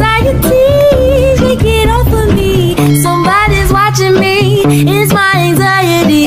anxieties, take it off of me. Somebody's watching me, it's my anxiety.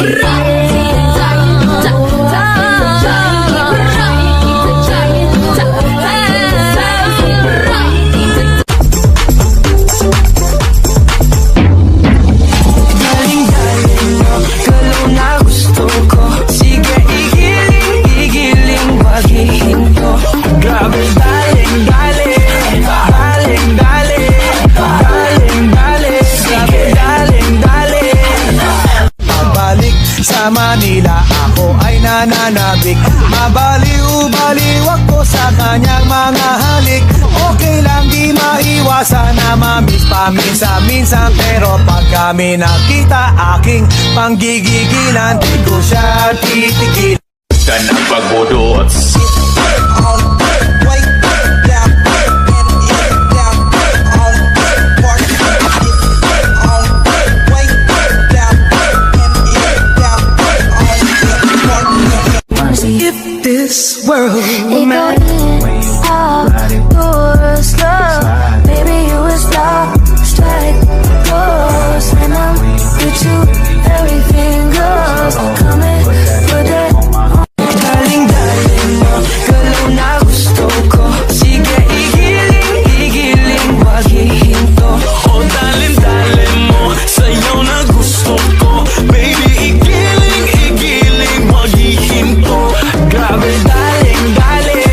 Sa Manila ako ay nananabik, mabaliw-baliw ako sa kanyang mga halik. Okay lang di maiwasan na mamiss paminsan-minsan, pero pag kami nakita aking panggigigilan, di ko siya titigil. Ka ng pagbudot. If this world It go in, out, you're slow. Baby, you was lost, strike goes. When I'm with you, everything goes. Come and put that on. Daling-daling mo, galaw na gusto ko. Sige, igiling, wag ihinto. O dalin-dalin mo, sa'yo na gusto ko. Baby, igiling, wag ihinto. Grabe, daling-daling.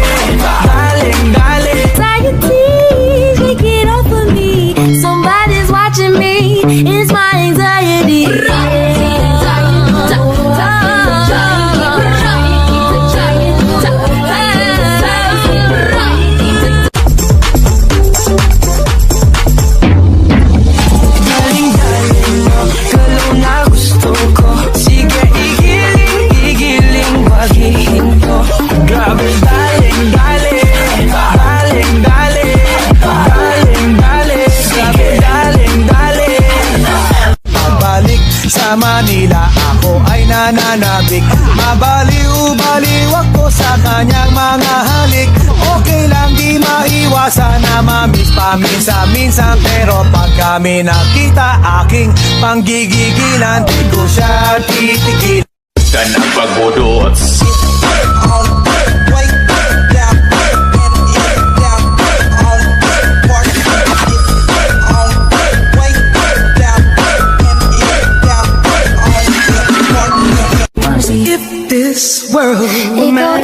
Anxieties, take it off of me. Somebody's watching me, it's my anxiety. Daling-daling mo, galaw na gusto ko. Sige, igiling, wag ihinto. Grabe, daling-daling. Sige, daling-daling. Pabalik sa Manila ako ay nananabik, mabaliw-baliw ako sa kanyang mga halik. Okay lang di maiwasan na mamiss paminsan-minsan, pero pag kami nakita aking panggigigilan, di ko siya titigil. Ka ng pagbudot. If this world It go